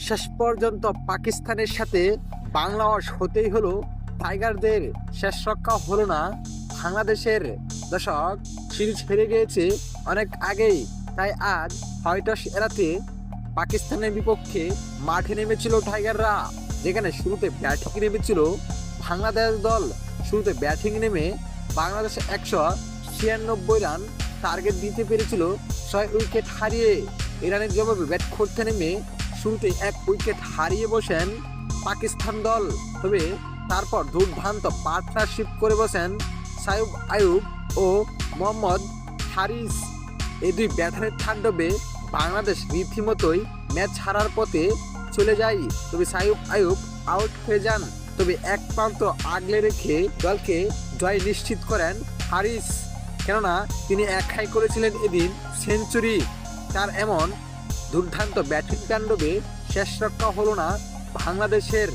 শেষ পর্যন্ত পাকিস্তানের সাথে বাংলাদেশ হতেই হলো। টাইগারদের শেষ রক্ষা হলো না। বাংলাদেশের দর্শক সিরিজ হেরে গিয়েছে অনেক আগেই। তাই আজ হয়তো এরাতে পাকিস্তানের বিপক্ষে মাঠে নেমেছিল টাইগাররা, যেখানে শুরুতে ব্যাটিং নেমেছিল বাংলাদেশ দল। শুরুতে ব্যাটিং নেমে বাংলাদেশ 196 রান টার্গেট দিতে পেরেছিল 6 উইকেট হারিয়ে। ইরানের জবাবে ব্যাট করতে নেমে শুরুতে 1 উইকেট হারিয়ে বসেন পাকিস্তান দল। তবে তারপর দুর্দান্ত পার্টনারশিপ করে বসেন সাইফ আইয়ুব ও মোহাম্মদ হারিস। এই দুই ব্যাটারের তাণ্ডবে বাংলাদেশ রীতিমতোই ম্যাচ হারার পথে চলে যায়। তবে সাইফ আইয়ুব আউট হয়ে যান। তবে এক প্রান্ত আগলে রেখে দলকে জয় নিশ্চিত করেন হারিস, কেননা তিনি একাই করেছিলেন এদিন সেঞ্চুরি। তার এমন দুর্দান্ত ব্যাটিং তাণ্ডবে শেষ রক্ষা হলো না বাংলাদেশের।